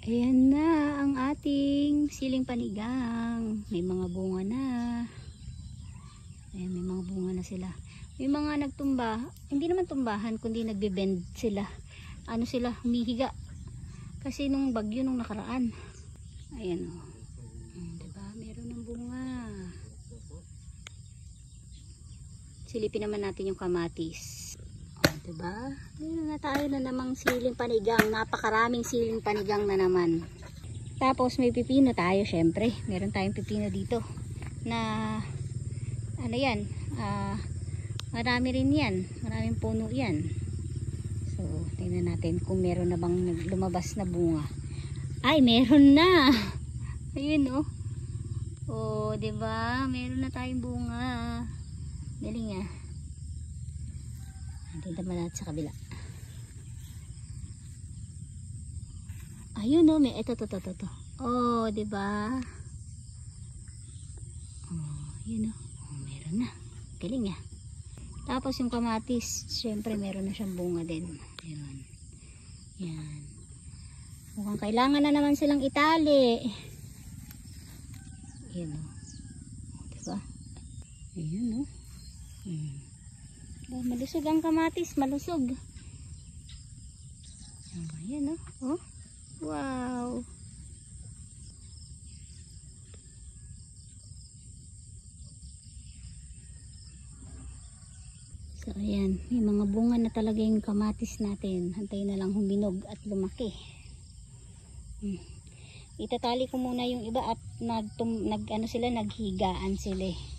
Ayan na ang ating siling panigang. May mga bunga na. Ayan, may mga bunga na sila. May mga nagtumba. Hindi naman tumbahan, kundi nagbe-bend sila. Ano sila, humihiga. Kasi nung bagyo nung nakaraan. Ayan o. Diba? Meron ng bunga. Silipin naman natin yung kamatis. Diba? Meron na tayo na namang siling panigang. Napakaraming siling panigang na naman. Tapos may pipino tayo syempre. Meron tayong pipino dito. Na ano yan? Marami rin yan. Maraming puno yan. So tingnan natin kung meron na bang lumabas na bunga. Ay meron na. Ayun oh. Oh diba? Meron na tayong bunga. Galing ah. Dito naman natin sa kabila. Ayun oh, may ito. Oh, 'di ba? Oh, yun oh. Oh, meron na. Galing ah. Tapos yung kamatis, syempre meron na siyang bunga din. Ayun. Yan. Mukhang kailangan na naman silang itali. Ayun oh. Oh, 'di ba? Ayun oh. Oh, malusog ang kamatis, malusog. Ayan oh. Oh. Wow. So ayan, may mga bunga na talaga yung kamatis natin. Hantayin na lang huminog at lumaki. Itatali ko muna yung iba at naghigaan sila eh.